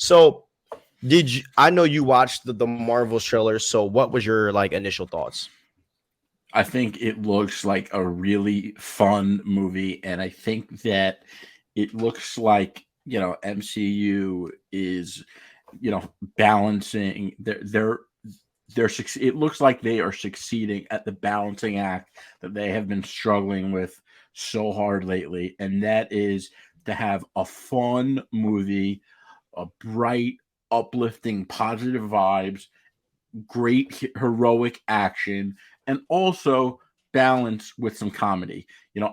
So did you? I know you watched the Marvel trailer. So what was your like initial thoughts? I think it looks like a really fun movie, and I think that it looks like MCU is balancing it looks like they are succeeding at the balancing act that they have been struggling with so hard lately, and that is to have a fun movie, a bright, uplifting, positive vibes, great heroic action, and also balance with some comedy.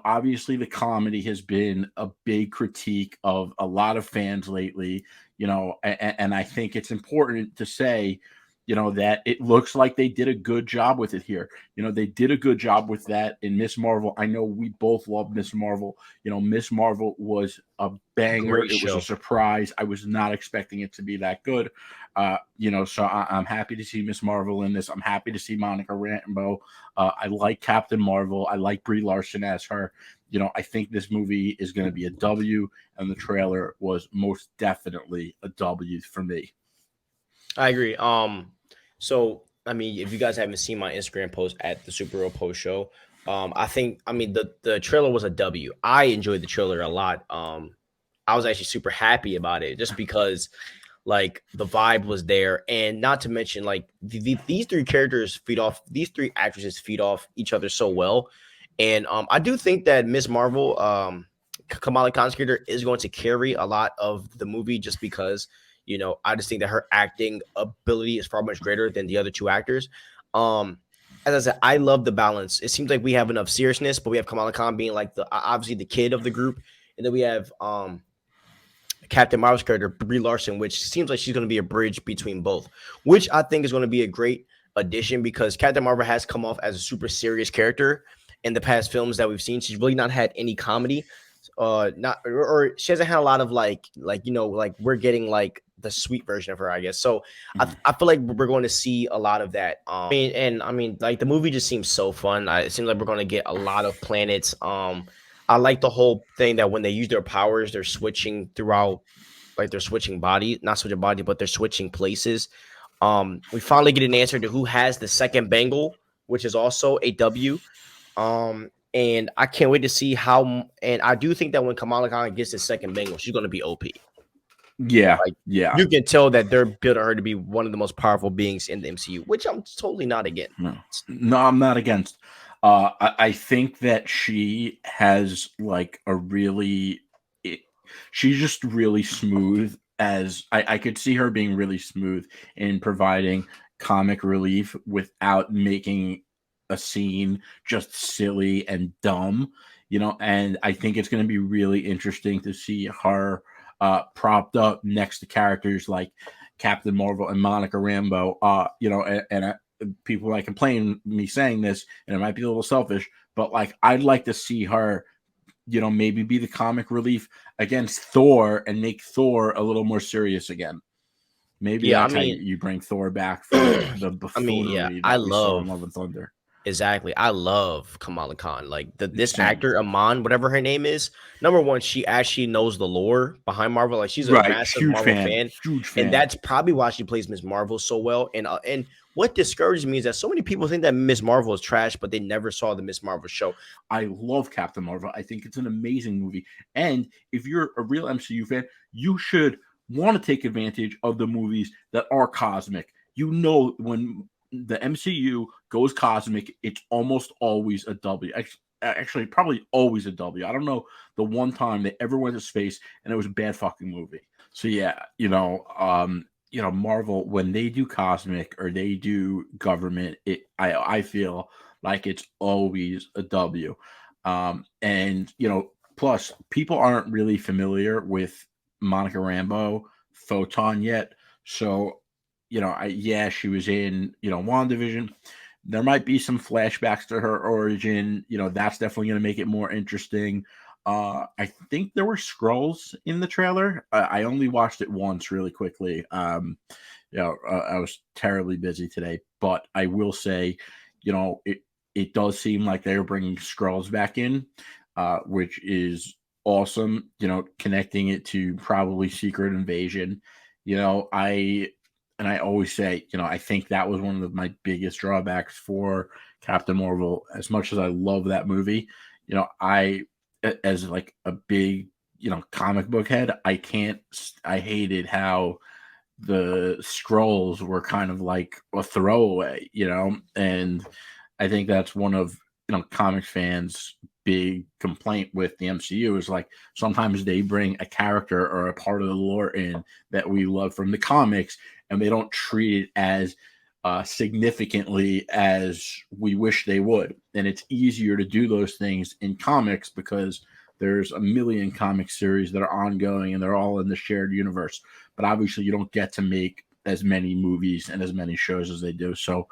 Obviously the comedy has been a big critique of a lot of fans lately, and I think it's important to say, that it looks like they did a good job with it here. They did a good job with that in Miss Marvel. I know we both love Miss Marvel. Miss Marvel was a banger. Great It was a show. surprise. I was not expecting it to be that good. So I'm happy to see Miss Marvel in this. I'm happy to see Monica Rambeau. I like Captain Marvel. I like Brie Larson as her. I think this movie is going to be a W, and the trailer was most definitely a W for me. I agree. So I mean, if you guys haven't seen my Instagram post at the Superhero Post Show, I mean the trailer was a W. I enjoyed the trailer a lot. I was actually super happy about it just because like the vibe was there, and not to mention like these three characters feed off these three actresses feed off each other so well, and I do think that Miss Marvel, Kamala Khan's character is going to carry a lot of the movie just because I just think that her acting ability is far much greater than the other two actors. Um, as I said, I love the balance. It seems like we have enough seriousness, but we have Kamala Khan being like the obviously the kid of the group, and then we have Captain Marvel's character, Brie Larson, which seems like she's going to be a bridge between both, which I think is going to be a great addition because Captain Marvel has come off as a super serious character in the past films that we've seen. She's really not had any comedy. Not or she hasn't had a lot of like we're getting like the sweet version of her, I guess. So Mhm. I feel like we're going to see a lot of that. I mean, like the movie just seems so fun. It seems like we're going to get a lot of planets. I like the whole thing that when they use their powers, they're switching throughout, like they're switching body, not switching body, but they're switching places. We finally get an answer to who has the second bangle, which is also a W. And I can't wait to see how. And I do think that when Kamala Khan gets the second bangle, she's going to be OP. Yeah, Like yeah. you can tell that they're building her to be one of the most powerful beings in the MCU, which I'm totally not against. No, no, I'm not against. I think that she has like a really, it, she's just really smooth. As I could see her being really smooth in providing comic relief without making a scene just silly and dumb, And I think it's going to be really interesting to see her propped up next to characters like Captain Marvel and Monica Rambeau. And people might complain me saying this, and it might be a little selfish, but like I'd like to see her, maybe be the comic relief against Thor and make Thor a little more serious again. Maybe Yeah, I that's how mean, you bring Thor back from the I mean, yeah, buffoonery I that we saw in love Love and Thunder. exactly. I love Kamala Khan. Like this Same. actor, Iman, whatever her name is. Number one, she actually knows the lore behind Marvel. Like she's a Right. massive Huge Marvel fan. fan, Huge and fan. that's probably why she plays Miss Marvel so well. And what discourages me is that so many people think that Miss Marvel is trash, but they never saw the Miss Marvel show. I love Captain Marvel. I think it's an amazing movie. And if you're a real MCU fan, you should want to take advantage of the movies that are cosmic. When the MCU goes cosmic, it's almost always a W. Actually, probably always a W. I don't know the one time they ever went to space and it was a bad fucking movie. So yeah, Marvel, when they do cosmic or they do government, I feel like it's always a W. And plus people aren't really familiar with Monica Rambeau Photon yet. So, she was in, WandaVision. There might be some flashbacks to her origin. That's definitely going to make it more interesting. I think there were scrolls in the trailer. I only watched it once really quickly. I was terribly busy today, but I will say, it does seem like they're bringing scrolls back in, which is awesome. Connecting it to probably Secret Invasion. You know, I always say, you know, I think that was one of my biggest drawbacks for Captain Marvel. As much as I love that movie, you know, as like a big, you know, comic book head, I hated how the scrolls were kind of like a throwaway, you know, and I think that's one of, you know, comics fans' big complaint with the MCU is like sometimes they bring a character or a part of the lore in that we love from the comics, and they don't treat it as significantly as we wish they would. And it's easier to do those things in comics because there's a million comic series that are ongoing and they're all in the shared universe. But obviously, you don't get to make as many movies and as many shows as they do. So